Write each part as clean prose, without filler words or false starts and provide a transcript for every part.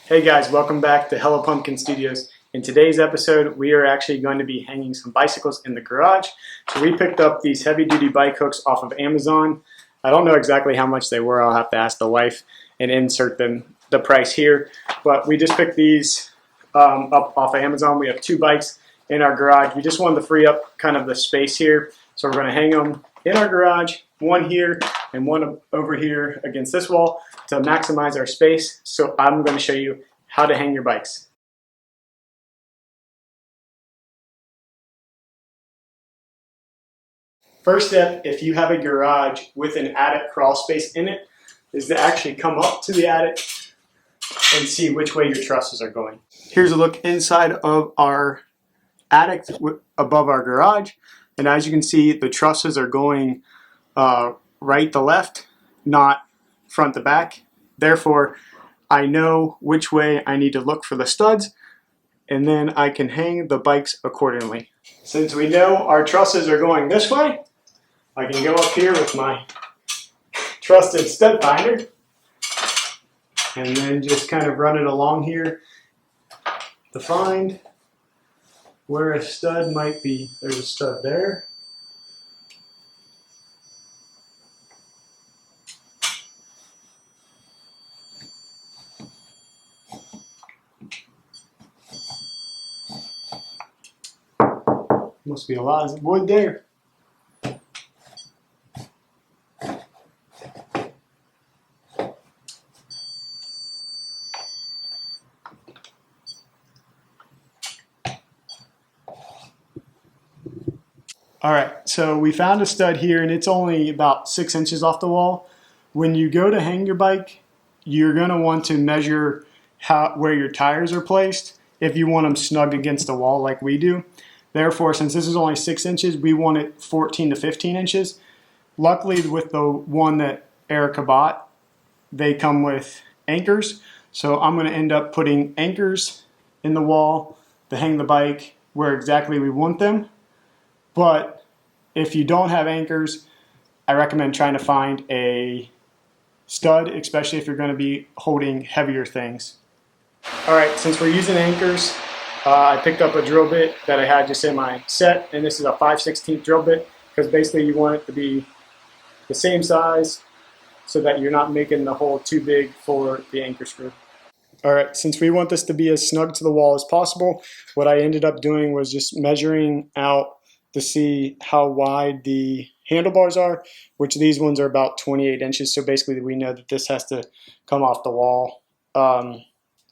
Hey guys, welcome back to Hello Pumpkin Studios. In today's episode, we are actually going to be hanging some bicycles in the garage. So we picked up these heavy-duty bike hooks off of Amazon. I don't know exactly how much they were. I'll have to ask the wife and insert the price here. But we just picked these up off of Amazon. We have two bikes in our garage. We just wanted to free up kind of the space here. So we're going to hang them in our garage, one here and one over here against this wall to maximize our space. So I'm going to show you how to hang your bikes. First step, if you have a garage with an attic crawl space in it, is to actually come up to the attic and see which way your trusses are going. Here's a look inside of our attic above our garage. And as you can see, the trusses are going right to left, not front to back. Therefore, I know which way I need to look for the studs, and then I can hang the bikes accordingly. Since we know our trusses are going this way, I can go up here with my trusted stud finder and then just kind of run it along here to find where a stud might be. There's a stud there. Must be a lot of wood there. Alright, so we found a stud here and it's only about 6 inches off the wall. When you go to hang your bike, you're going to want to measure where your tires are placed if you want them snug against the wall like we do. Therefore, since this is only 6 inches, we want it 14 to 15 inches. Luckily, with the one that Erica bought, they come with anchors. So I'm going to end up putting anchors in the wall to hang the bike where exactly we want them. But if you don't have anchors, I recommend trying to find a stud, especially if you're going to be holding heavier things. Alright, since we're using anchors, I picked up a drill bit that I had just in my set, and this is a 5/16 drill bit because basically you want it to be the same size so that you're not making the hole too big for the anchor screw. Alright, since we want this to be as snug to the wall as possible, what I ended up doing was just measuring out to see how wide the handlebars are, which these ones are about 28 inches. So basically we know that this has to come off the wall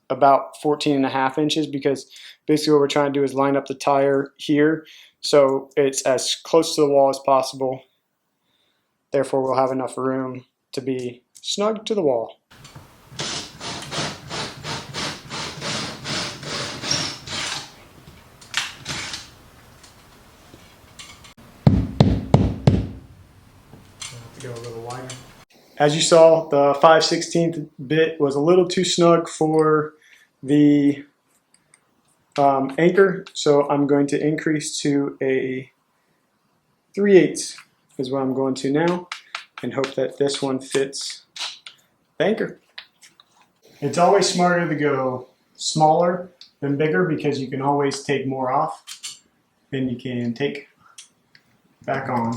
about 14.5 inches, because basically what we're trying to do is line up the tire here so it's as close to the wall as possible. Therefore we'll have enough room to be snug to the wall. Go a little wider. As you saw, the 5/16 bit was a little too snug for the anchor, so I'm going to increase to a 3/8 is what I'm going to now, and hope that this one fits the anchor. It's always smarter to go smaller than bigger because you can always take more off than you can take back on.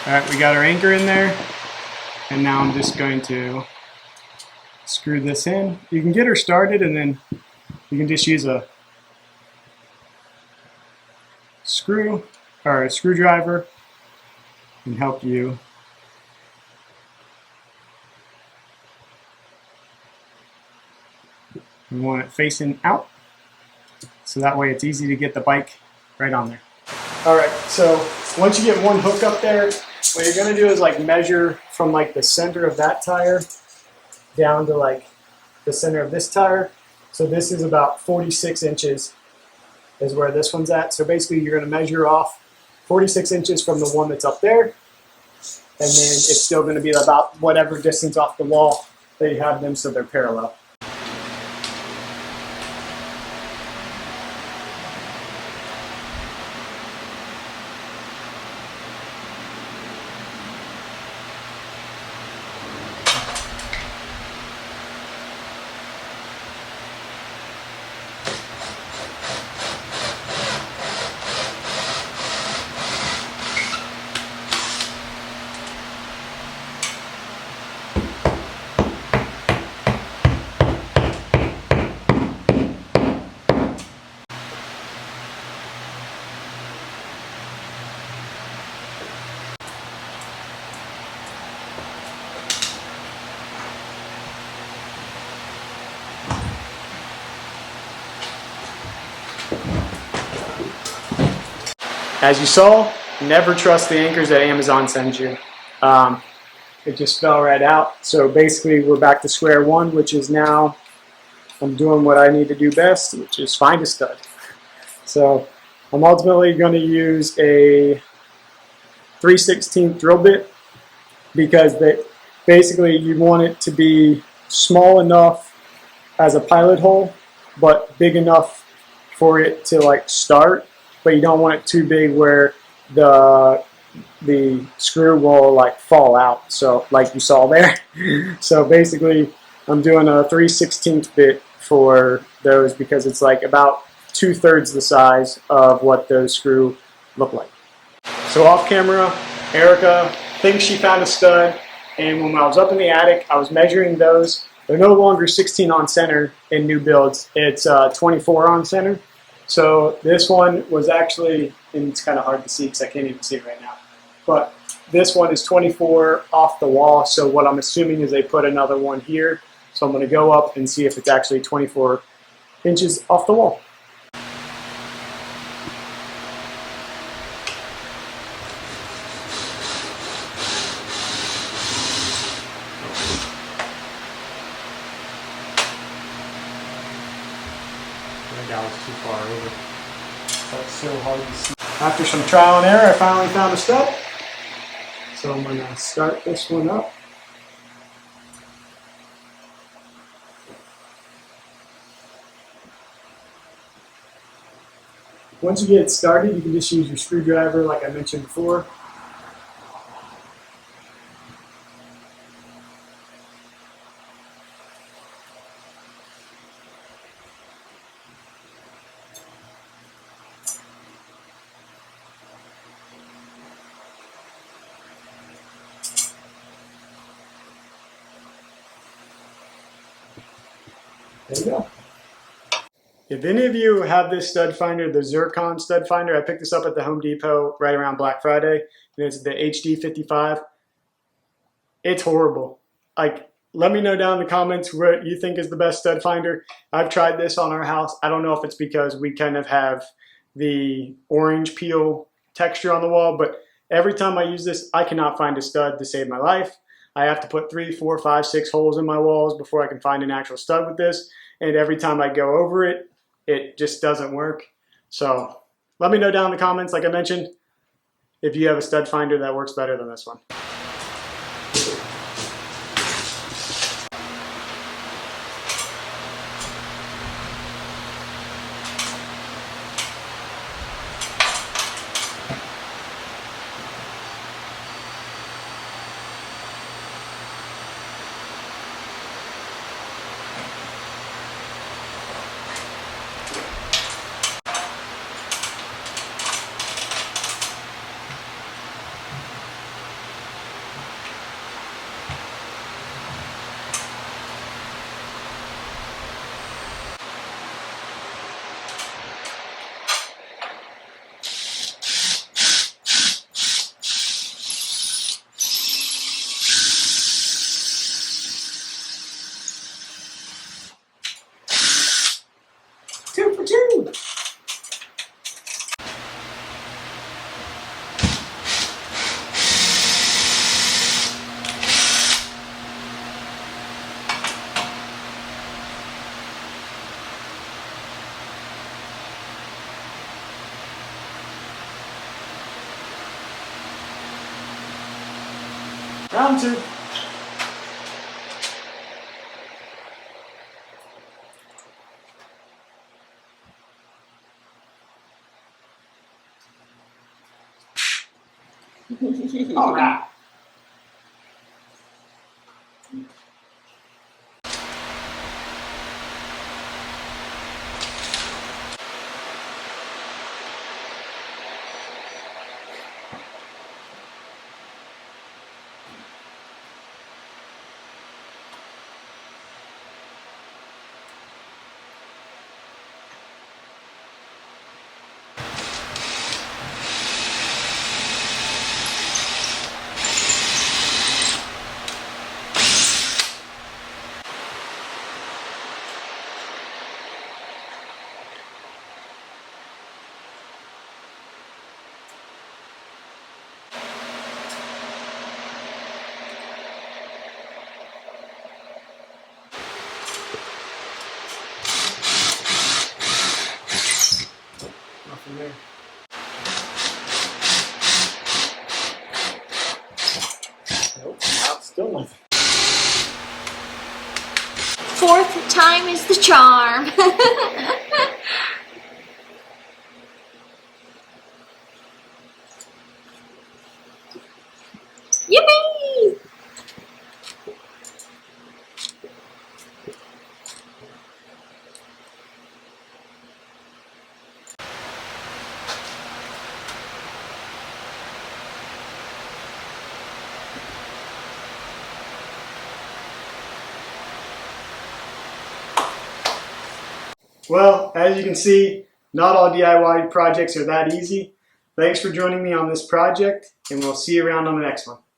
Alright, we got our anchor in there, and now I'm just going to screw this in. You can get her started and then you can just use a screw or a screwdriver and help you. We want it facing out, so that way it's easy to get the bike right on there. Alright, so once you get one hook up there, what you're going to do is like measure from like the center of that tire down to like the center of this tire. So this is about 46 inches is where this one's at. So basically you're going to measure off 46 inches from the one that's up there, and then it's still going to be about whatever distance off the wall that you have them so they're parallel. as you saw, never trust the anchors that Amazon sends you. It just fell right out. So basically we're back to square one, which is now I'm doing what I need to do best, which is find a stud. So I'm ultimately going to use a 3/16 drill bit because basically you want it to be small enough as a pilot hole, but big enough for it to like start, but you don't want it too big where the screw will like fall out, so like you saw there. So basically I'm doing a 3/16 bit for those because it's like about 2/3 the size of what those screw look like. So off camera, Erica thinks she found a stud, and when I was up in the attic I was measuring those. They're no longer 16 on center in new builds, it's 24 on center. So this one was actually, and it's kind of hard to see because I can't even see it right now, but this one is 24 off the wall. So what I'm assuming is they put another one here. So I'm going to go up and see if it's actually 24 inches off the wall. That was too far over. That's so hard to see. After some trial and error, I finally found a stud. So I'm going to start this one up. Once you get it started, you can just use your screwdriver like I mentioned before. There you go. If any of you have this stud finder, the Zircon stud finder, I picked this up at the Home Depot right around Black Friday, and it's the HD55. It's horrible. Like, let me know down in the comments what you think is the best stud finder. I've tried this on our house. I don't know if it's because we kind of have the orange peel texture on the wall, but every time I use this, I cannot find a stud to save my life. I have to put 3, 4, 5, 6 holes in my walls before I can find an actual stud with this. And every time I go over it, it just doesn't work. So let me know down in the comments, like I mentioned, if you have a stud finder that works better than this one. Two for two. Round two. All right. there. Nope, still nothing. Fourth time is the charm. Yippee! Well, as you can see, not all DIY projects are that easy. Thanks for joining me on this project, and we'll see you around on the next one.